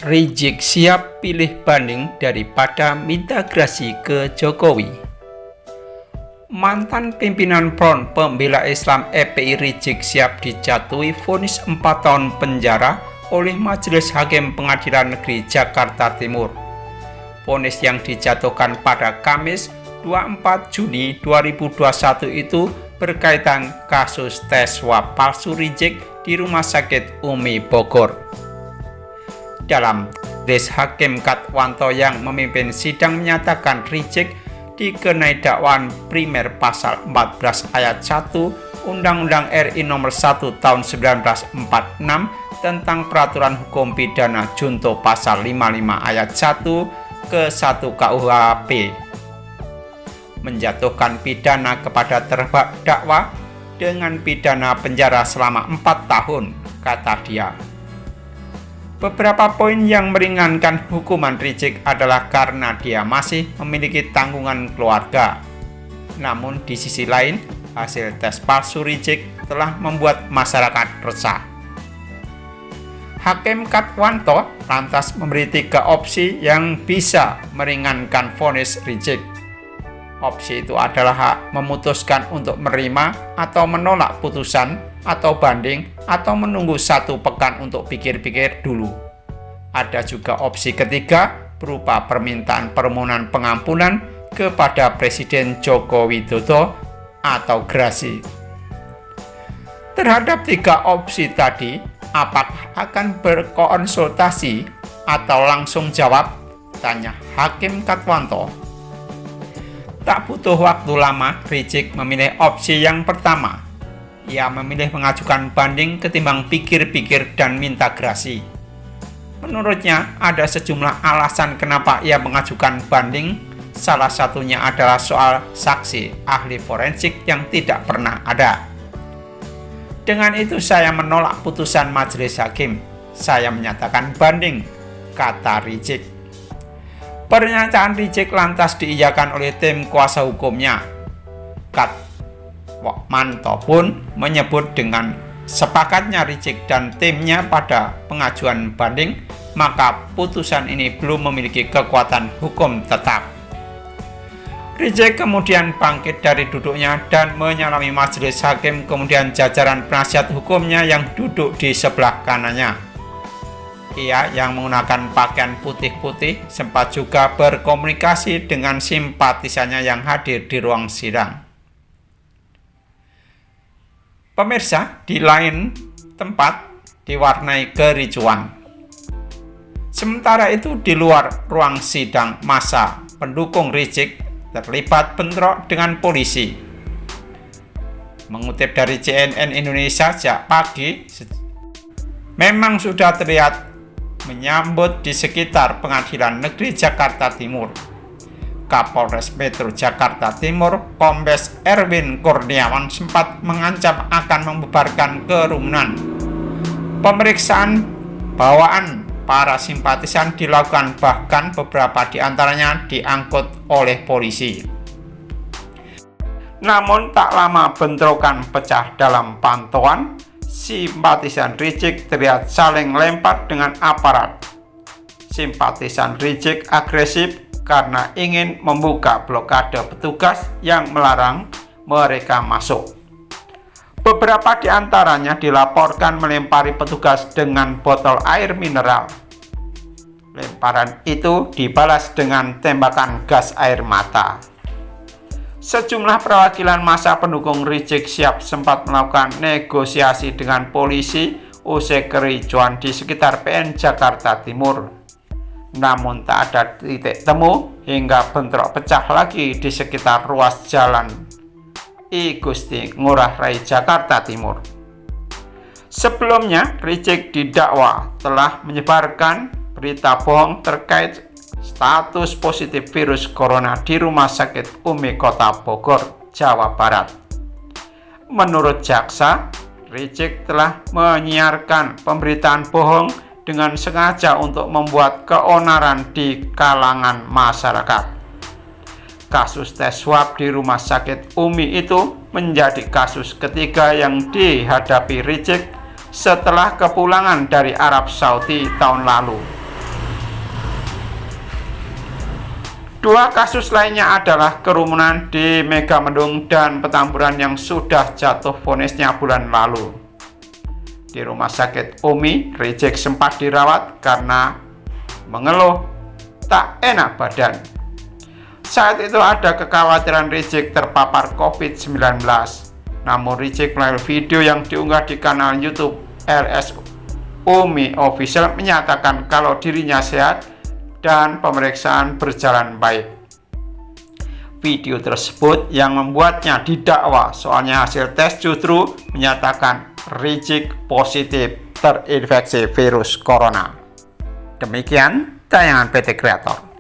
Rizik siap pilih banding daripada minta gerasi ke Jokowi. Mantan pimpinan Front Pembela Islam FPI Rizik Syihab dijatuhi vonis 4 tahun penjara oleh Majelis Hakim Pengadilan Negeri Jakarta Timur. Vonis yang dijatuhkan pada Kamis 24 Juni 2021 itu berkaitan kasus tes swab palsu Rizik di Rumah Sakit Umi Bogor. Dalam tulis Hakim Katwanto yang memimpin sidang menyatakan Rizik dikenai dakwaan primer pasal 14 ayat 1 Undang-Undang RI nomor 1 tahun 1946 tentang peraturan hukum pidana junto pasal 55 ayat 1 ke 1 KUHP, menjatuhkan pidana kepada terdakwa dengan pidana penjara selama 4 tahun, kata dia. Beberapa poin yang meringankan hukuman Rizik adalah karena dia masih memiliki tanggungan keluarga. Namun di sisi lain, hasil tes palsu Rizik telah membuat masyarakat resah. Hakim Katwanto lantas memberi 3 opsi yang bisa meringankan vonis Rizik. Opsi itu adalah hak memutuskan untuk menerima atau menolak putusan, atau banding, atau menunggu 1 pekan untuk pikir-pikir dulu. Ada juga opsi ketiga berupa permintaan permohonan pengampunan kepada Presiden Joko Widodo atau gerasi. Terhadap 3 opsi tadi, apakah akan berkonsultasi atau langsung jawab? Tanya Hakim Katwanto. Tak butuh waktu lama, Rizik memilih opsi yang pertama. Ia memilih mengajukan banding ketimbang pikir-pikir dan minta gerasi. Menurutnya, ada sejumlah alasan kenapa ia mengajukan banding. Salah satunya adalah soal saksi ahli forensik yang tidak pernah ada. Dengan itu saya menolak putusan majelis hakim. Saya menyatakan banding, kata Rizik. Pernyataan Rizik lantas diiyakan oleh tim kuasa hukumnya. Katwanto pun menyebut dengan sepakatnya Rizik dan timnya pada pengajuan banding, maka putusan ini belum memiliki kekuatan hukum tetap. Rizik kemudian bangkit dari duduknya dan menyalami majelis hakim, kemudian jajaran penasihat hukumnya yang duduk di sebelah kanannya. Ia yang menggunakan pakaian putih-putih sempat juga berkomunikasi dengan simpatisannya yang hadir di ruang sidang. Pemirsa, di lain tempat diwarnai kericuan. Sementara itu di luar ruang sidang, massa pendukung Rizik terlibat bentrok dengan polisi. Mengutip dari CNN Indonesia, sejak pagi memang sudah terlihat menyambut di sekitar Pengadilan Negeri Jakarta Timur. Kapolres Metro Jakarta Timur, Kombes Erwin Kurniawan sempat mengancam akan membubarkan kerumunan. Pemeriksaan bawaan para simpatisan dilakukan, bahkan beberapa di antaranya diangkut oleh polisi. Namun tak lama bentrokan pecah. Dalam pantauan, simpatisan Rizik terlihat saling lempar dengan aparat. Simpatisan Rizik agresif karena ingin membuka blokade petugas yang melarang mereka masuk. Beberapa di antaranya dilaporkan melempari petugas dengan botol air mineral. Lemparan itu dibalas dengan tembakan gas air mata. Sejumlah perwakilan massa pendukung Rizik Syihab sempat melakukan negosiasi dengan polisi usai kericuan di sekitar PN Jakarta Timur. Namun tak ada titik temu hingga bentrok pecah lagi di sekitar ruas jalan I Gusti Ngurah Rai Jakarta Timur. Sebelumnya, Rizik didakwa telah menyebarkan berita bohong terkait status positif virus corona di Rumah Sakit Umi Kota Bogor, Jawa Barat. Menurut jaksa, Rizik telah menyiarkan pemberitaan bohong dengan sengaja untuk membuat keonaran di kalangan masyarakat. Kasus tes swab di Rumah Sakit Umi itu menjadi kasus ketiga yang dihadapi Rizik setelah kepulangan dari Arab Saudi tahun lalu. Dua kasus lainnya adalah kerumunan di Megamendung dan Petamburan yang sudah jatuh vonisnya bulan lalu. Di rumah sakit Umi, Rizik sempat dirawat karena mengeluh tak enak badan. Saat itu ada kekhawatiran Rizik terpapar COVID-19. Namun Rizik melalui video yang diunggah di kanal YouTube RS Umi Official menyatakan kalau dirinya sehat dan pemeriksaan berjalan baik. Video tersebut yang membuatnya didakwa soalnya hasil tes justru menyatakan Rizik positif terinfeksi virus corona. Demikian tayangan PT Kreator.